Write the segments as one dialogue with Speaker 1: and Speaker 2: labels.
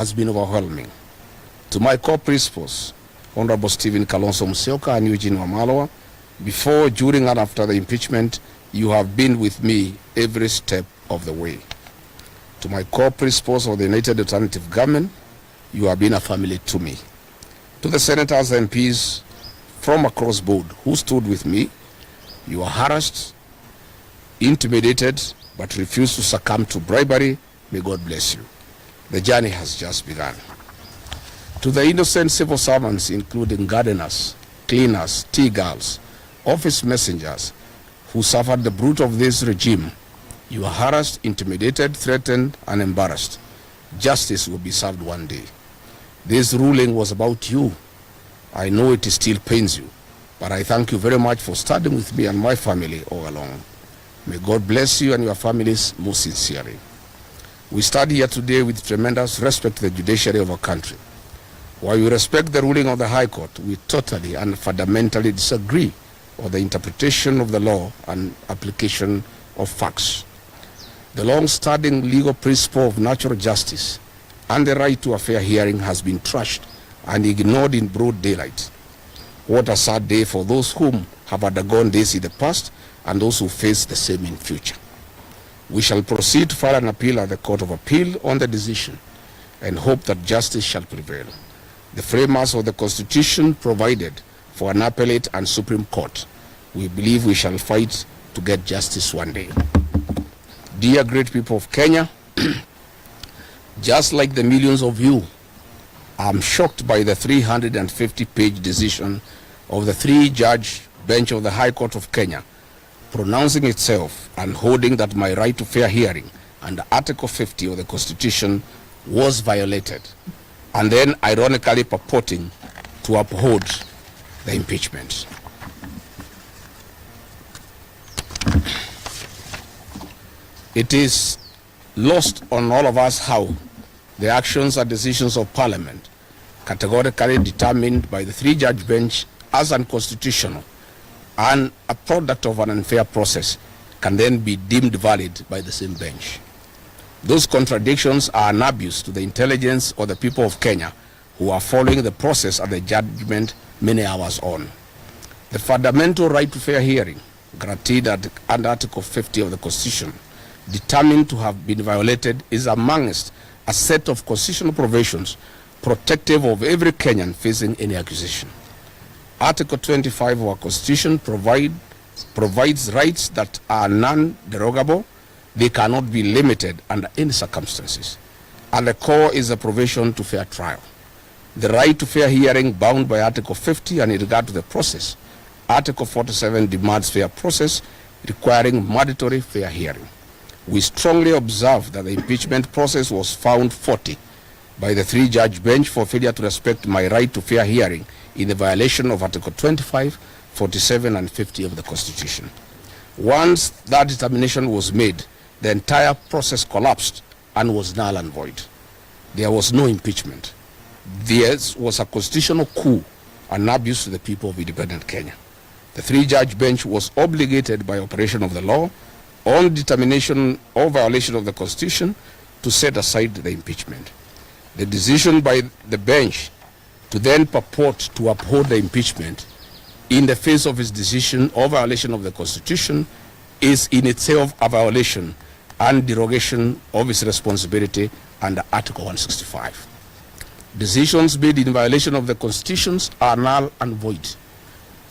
Speaker 1: has been overwhelming. To my core principles, Honorable Stephen Kalonzo Musyoka and Eugene Wamalwa, before, during, and after the impeachment, you have been with me every step of the way. To my core principles of the United Alternative Government, you have been a family to me. To the senators and MPs from across board who stood with me, you are harassed, intimidated, but refused to succumb to bribery. May God bless you. The journey has just begun. To the innocent civil servants, including gardeners, cleaners, tea girls, office messengers, who suffered the brunt of this regime, you are harassed, intimidated, threatened, and embarrassed. Justice will be served one day. This ruling was about you. I know it still pains you, but I thank you very much for standing with me and my family all along. May God bless you and your families most sincerely. We stand here today with tremendous respect to the judiciary of our country. While we respect the ruling of the High Court, we totally and fundamentally disagree with the interpretation of the law and application of facts. The long-standing legal principle of natural justice and the right to a fair hearing has been trashed and ignored in broad daylight. What a sad day for those whom have undergone this in the past and those who face the same in future. We shall proceed to file an appeal at the Court of Appeal on the decision and hope that justice shall prevail. The framers of the Constitution provided for an appellate and Supreme Court. We believe we shall fight to get justice one day. Dear great people of Kenya, just like the millions of you, I'm shocked by the 350-page decision of the three-judge bench of the High Court of Kenya, pronouncing itself and holding that my right to fair hearing under Article 50 of the Constitution was violated, and then ironically purporting to uphold the impeachment. It is lost on all of us how the actions and decisions of Parliament, categorically determined by the three-judge bench as unconstitutional and a product of an unfair process, can then be deemed valid by the same bench. Those contradictions are an abuse to the intelligence of the people of Kenya who are following the process and the judgment many hours on. The fundamental right to fair hearing, guaranteed under Article 50 of the Constitution, determined to have been violated, is amongst a set of constitutional provisions protective of every Kenyan facing any accusation. Article 25 of our Constitution provides rights that are non-derogable. They cannot be limited under any circumstances. And the core is a provision to fair trial. The right to fair hearing bound by Article 50 and in regard to the process, Article 47 demands fair process requiring mandatory fair hearing. We strongly observe that the impeachment process was found faulty by the three-judge bench for failure to respect my right to fair hearing in the violation of Article 25, 47, and 50 of the Constitution. Once that determination was made, the entire process collapsed and was null and void. There was no impeachment. There was a constitutional coup, an abuse to the people of independent Kenya. The three-judge bench was obligated by operation of the law on determination or violation of the Constitution to set aside the impeachment. The decision by the bench to then purport to uphold the impeachment in the face of its decision or violation of the Constitution is in itself a violation and derogation of its responsibility under Article 165. Decisions made in violation of the Constitutions are null and void.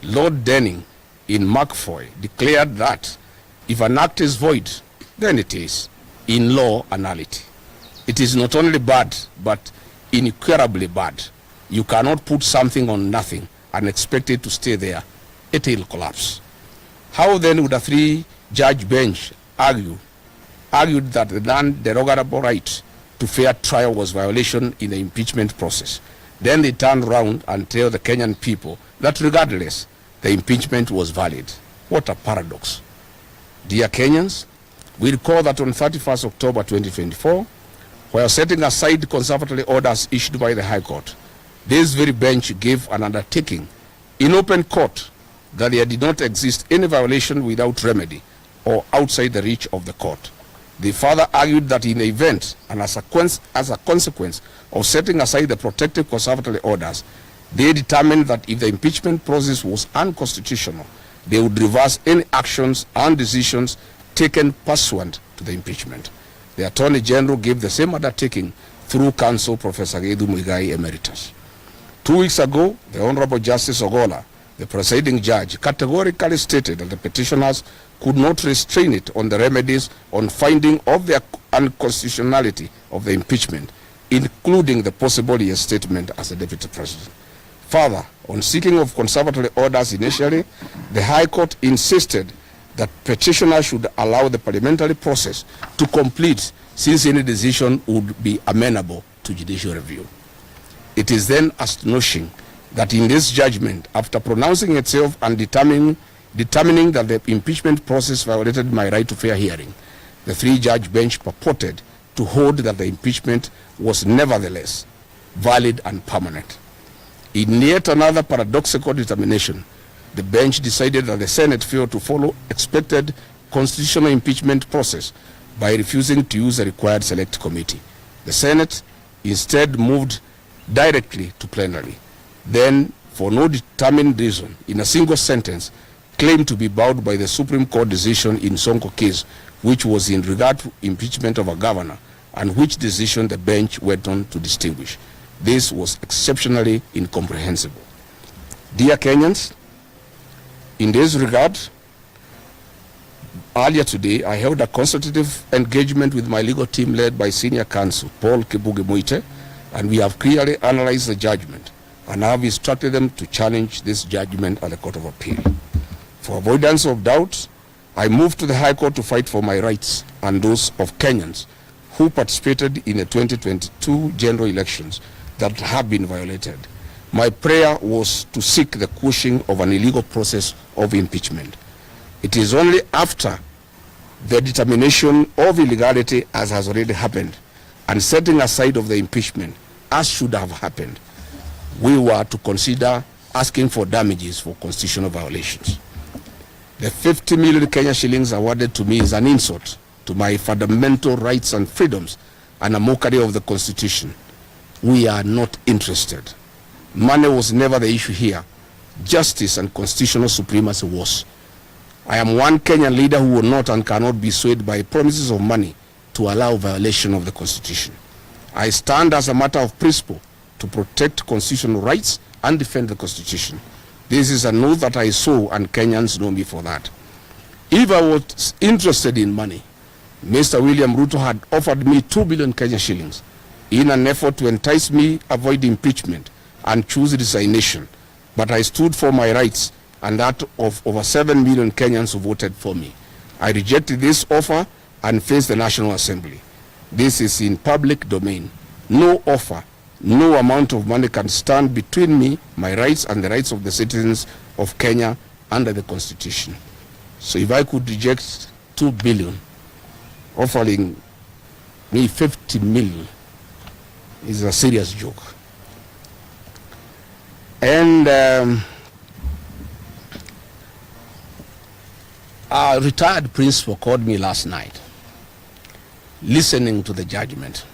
Speaker 1: Lord Denning in McFoy declared that if an act is void, then it is, in law, a nullity. It is not only bad, but incurably bad. You cannot put something on nothing and expect it to stay there. It will collapse. How then would a three-judge bench argued that the non-derogable right to fair trial was violation in the impeachment process? Then they turned around and tell the Kenyan people that regardless, the impeachment was valid. What a paradox. Dear Kenyans, we recall that on 31st October 2024, while setting aside conservative orders issued by the High Court, this very bench gave an undertaking in open court that there did not exist any violation without remedy or outside the reach of the court. They further argued that in the event and as a consequence of setting aside the protective conservatory orders, they determined that if the impeachment process was unconstitutional, they would reverse any actions and decisions taken pursuant to the impeachment. The Attorney General gave the same undertaking through counsel Professor Gedu Muigai Emeritus. 2 weeks ago, the Honorable Justice Ogola, the presiding judge, categorically stated that the petitioners could not restrain it on the remedies on finding of the unconstitutionality of the impeachment, including the possible reinstatement as a deputy president. Further, on seeking of conservatory orders initially, the High Court insisted that petitioners should allow the parliamentary process to complete, since any decision would be amenable to judicial review. It is then astonishing that in this judgment, after pronouncing itself and determining that the impeachment process violated my right to fair hearing, the three-judge bench purported to hold that the impeachment was nevertheless valid and permanent. In yet another paradoxical determination, the bench decided that the Senate failed to follow expected constitutional impeachment process by refusing to use the required select committee. The Senate instead moved directly to plenary. Then, for no determined reason, in a single sentence, claimed to be bound by the Supreme Court decision in Sonko case, which was in regard to impeachment of a governor, and which decision the bench went on to distinguish. This was exceptionally incomprehensible. Dear Kenyans, in this regard, earlier today, I held a consultative engagement with my legal team led by Senior Counsel Paul Kibuge Muite, and we have clearly analyzed the judgment and have instructed them to challenge this judgment at the Court of Appeal. For avoidance of doubt, I moved to the High Court to fight for my rights and those of Kenyans who participated in the 2022 general elections that have been violated. My prayer was to seek the quashing of an illegal process of impeachment. It is only after the determination of illegality, as has already happened, and setting aside of the impeachment, as should have happened, we were to consider asking for damages for constitutional violations. The 50 million Kenya shillings awarded to me is an insult to my fundamental rights and freedoms and a mockery of the Constitution. We are not interested. Money was never the issue here. Justice and constitutional supremacy was. I am one Kenyan leader who will not and cannot be swayed by promises of money to allow violation of the Constitution. I stand as a matter of principle to protect constitutional rights and defend the Constitution. This is an oath that I sow, and Kenyans know me for that. If I was interested in money, Mr. William Ruto had offered me 2 billion Kenya shillings in an effort to entice me avoid impeachment and choose resignation. But I stood for my rights and that of over 7 million Kenyans who voted for me. I rejected this offer and faced the National Assembly. This is in public domain. No offer, no amount of money can stand between me, my rights, and the rights of the citizens of Kenya under the Constitution. So if I could reject 2 billion, offering me 50 million, is a serious joke. And a retired principal called me last night, listening to the judgment.